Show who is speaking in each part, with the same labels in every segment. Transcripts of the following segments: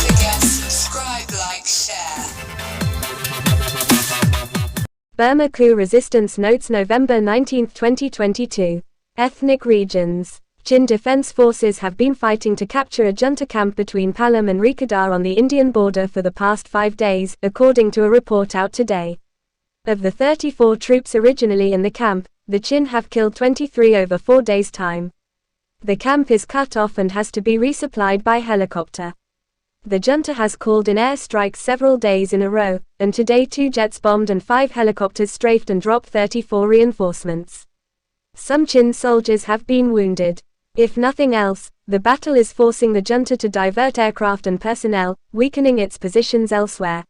Speaker 1: forget subscribe, like, share.
Speaker 2: Burma coup resistance notes November 19, 2022. Ethnic regions. Kachin Defense Forces have been fighting to capture a junta camp between Palam and Rikadar on the Indian border for the past 5 days, according to a report out today. Of the 34 troops originally in the camp, the Kachin have killed 23 over 4 days' time. The camp is cut off and has to be resupplied by helicopter. The junta has called in air strikes several days in a row, and today 2 jets bombed and 5 helicopters strafed and dropped 34 reinforcements. Some Kachin soldiers have been wounded. If nothing else, the battle is forcing the junta to divert aircraft and personnel, weakening its positions elsewhere.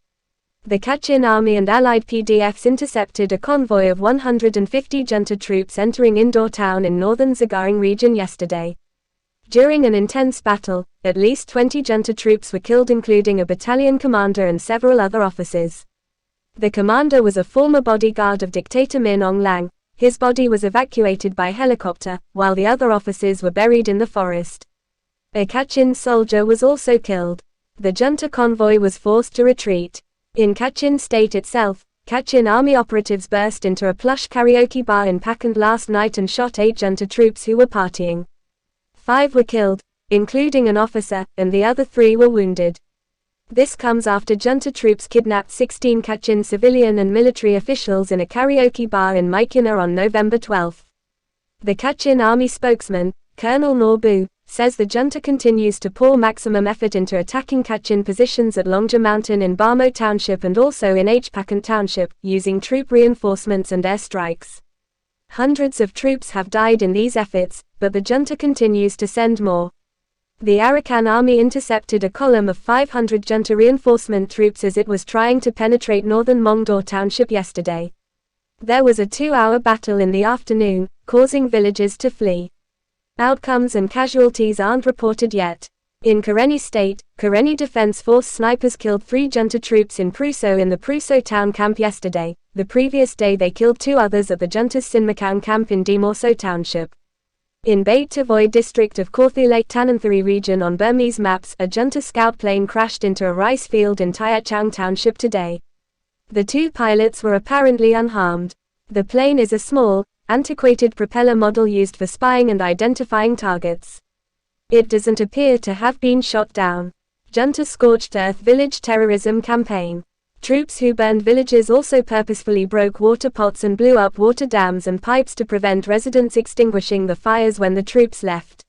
Speaker 2: The Kachin army and allied PDFs intercepted a convoy of 150 junta troops entering Indaw town in northern Sagaing Region yesterday. During an intense battle, at least 20 junta troops were killed, including a battalion commander and several other officers. The commander was a former bodyguard of dictator Min Aung. His body was evacuated by helicopter, while the other officers were buried in the forest. A Kachin soldier was also killed. The junta convoy was forced to retreat. In Kachin state itself, Kachin army operatives burst into a plush karaoke bar in Pakan last night and shot 8 junta troops who were partying. 5 were killed, including an officer, and the other 3 were wounded. This comes after junta troops kidnapped 16 Kachin civilian and military officials in a karaoke bar in Myitkyina on November 12. The Kachin army spokesman, Colonel Norbu, says the junta continues to pour maximum effort into attacking Kachin positions at Longja Mountain in Burma Township and also in Pakan Township, using troop reinforcements and airstrikes. Hundreds of troops have died in these efforts, but the junta continues to send more. The Arakan army intercepted a column of 500 junta reinforcement troops as it was trying to penetrate northern Mongdaw Township yesterday. There was a 2-hour battle in the afternoon, causing villagers to flee. Outcomes and casualties aren't reported yet. In Karenni State, Karenni Defense Force snipers killed 3 junta troops in Pruso in the Pruso town camp yesterday. The previous day they killed 2 others at the junta's Sinmakang camp in Dimorso Township. In Bait Tavoy district of Korthulake Tananthari region on Burmese maps, a junta scout plane crashed into a rice field in Tayachang Township today. The 2 pilots were apparently unharmed. The plane is a small, antiquated propeller model used for spying and identifying targets. It doesn't appear to have been shot down. Junta scorched earth village terrorism campaign. Troops who burned villages also purposefully broke water pots and blew up water dams and pipes to prevent residents extinguishing the fires when the troops left.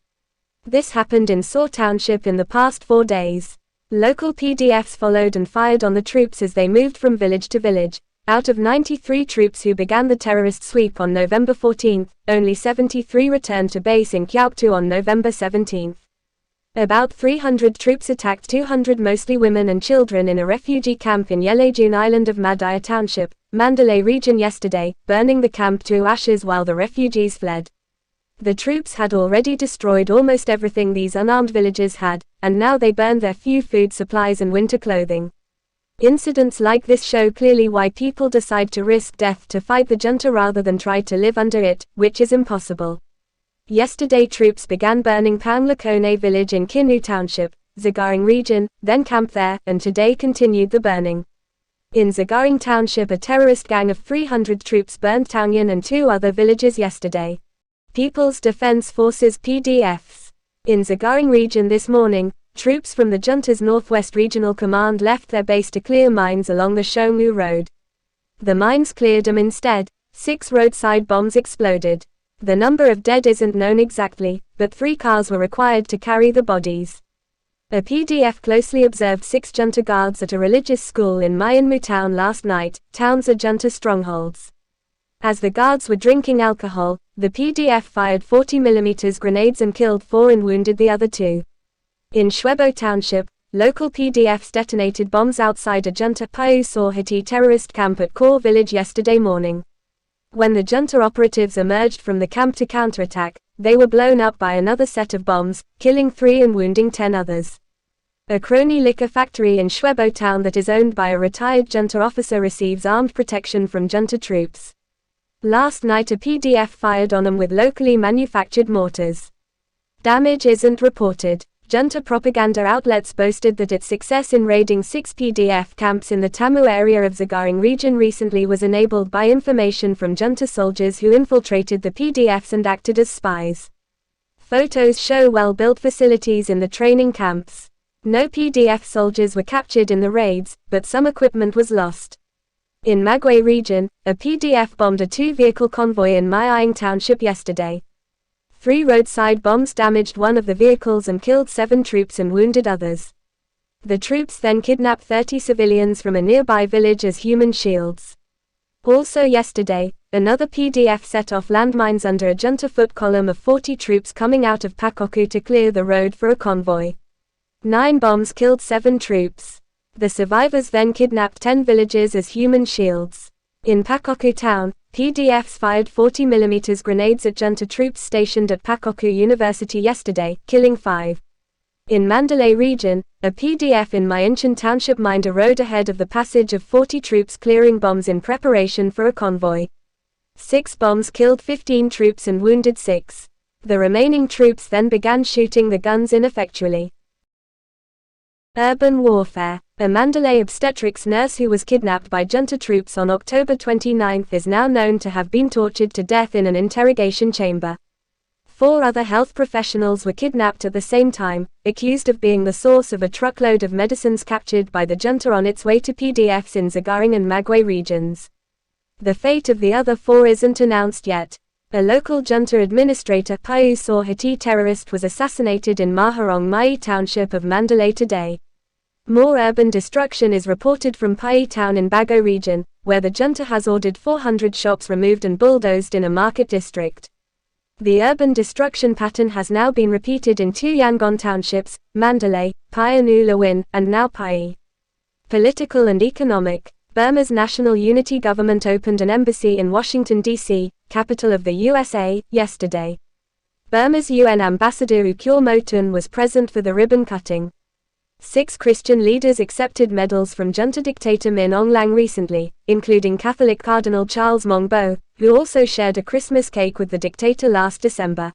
Speaker 2: This happened in Saw Township in the past 4 days. Local PDFs followed and fired on the troops as they moved from village to village. Out of 93 troops who began the terrorist sweep on November 14, only 73 returned to base in Kyauktu on November 17. About 300 troops attacked 200 mostly women and children in a refugee camp in Yelejun Island of Madaya Township, Mandalay region yesterday, burning the camp to ashes while the refugees fled. The troops had already destroyed almost everything these unarmed villagers had, and now they burned their few food supplies and winter clothing. Incidents like this show clearly why people decide to risk death to fight the junta rather than try to live under it, which is impossible. Yesterday troops began burning Panglakone village in Kinu Township, Sagaing Region, then camped there, and today continued the burning. In Sagaing Township a terrorist gang of 300 troops burned Taungyan and 2 other villages yesterday. People's Defense Forces PDFs. In Sagaing Region this morning, troops from the junta's Northwest Regional Command left their base to clear mines along the Shongu Road. The mines cleared them instead. 6 roadside bombs exploded. The number of dead isn't known exactly, but 3 cars were required to carry the bodies. A PDF closely observed 6 junta guards at a religious school in Myanmar town last night. Towns are junta strongholds. As the guards were drinking alcohol, the PDF fired 40mm grenades and killed 4 and wounded the other 2. In Shwebo Township, local PDFs detonated bombs outside a junta Paiu Sorhati terrorist camp at Kaur village yesterday morning. When the junta operatives emerged from the camp to counterattack, they were blown up by another set of bombs, killing 3 and wounding 10 others. A crony liquor factory in Shwebo town that is owned by a retired junta officer receives armed protection from junta troops. Last night a PDF fired on them with locally manufactured mortars. Damage isn't reported. Junta propaganda outlets boasted that its success in raiding 6 PDF camps in the Tamu area of Sagaing Region recently was enabled by information from junta soldiers who infiltrated the PDFs and acted as spies. Photos show well-built facilities in the training camps. No PDF soldiers were captured in the raids, but some equipment was lost. In Magway Region, a PDF bombed a 2-vehicle convoy in Min Aung township yesterday. 3 roadside bombs damaged one of the vehicles and killed 7 troops and wounded others. The troops then kidnapped 30 civilians from a nearby village as human shields. Also yesterday, another PDF set off landmines under a junta foot column of 40 troops coming out of Pakoku to clear the road for a convoy. 9 bombs killed 7 troops. The survivors then kidnapped 10 villagers as human shields. In Pakoku town, PDFs fired 40mm grenades at junta troops stationed at Pakoku University yesterday, killing 5. In Mandalay Region, a PDF in Myeongchun township mined a road ahead of the passage of 40 troops clearing bombs in preparation for a convoy. 6 bombs killed 15 troops and wounded 6. The remaining troops then began shooting the guns ineffectually. Urban warfare. A Mandalay obstetrics nurse who was kidnapped by junta troops on October 29 is now known to have been tortured to death in an interrogation chamber. 4 other health professionals were kidnapped at the same time, accused of being the source of a truckload of medicines captured by the junta on its way to PDFs in Sagaing and Magway regions. The fate of the other 4 isn't announced yet. A local junta administrator Payu Sorhati terrorist was assassinated in Maharong Mai township of Mandalay today. More urban destruction is reported from Pai town in Bago region, where the junta has ordered 400 shops removed and bulldozed in a market district. The urban destruction pattern has now been repeated in 2 Yangon townships, Mandalay, Payanu Lawin, and now Pai. Political and economic. Burma's National Unity Government opened an embassy in Washington, D.C., capital of the USA, yesterday. Burma's UN ambassador Ukyor Motun was present for the ribbon cutting. 6 Christian leaders accepted medals from junta dictator Min Aung recently, including Catholic Cardinal Charles Mongbo, who also shared a Christmas cake with the dictator last December.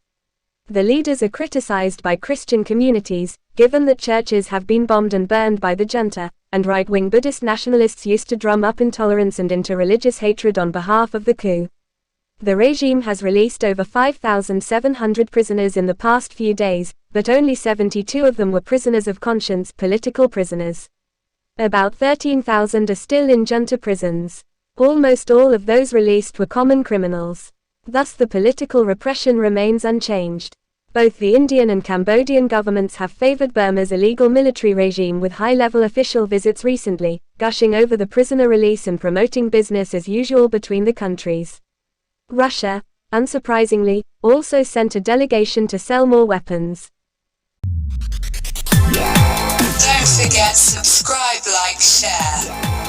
Speaker 2: The leaders are criticized by Christian communities, given that churches have been bombed and burned by the junta, and right-wing Buddhist nationalists used to drum up intolerance and interreligious hatred on behalf of the coup. The regime has released over 5,700 prisoners in the past few days, but only 72 of them were prisoners of conscience, political prisoners. About 13,000 are still in junta prisons. Almost all of those released were common criminals. Thus the political repression remains unchanged. Both the Indian and Cambodian governments have favored Burma's illegal military regime with high-level official visits recently, gushing over the prisoner release and promoting business as usual between the countries. Russia, unsurprisingly, also sent a delegation to sell more weapons.
Speaker 1: Don't forget, subscribe, like, share.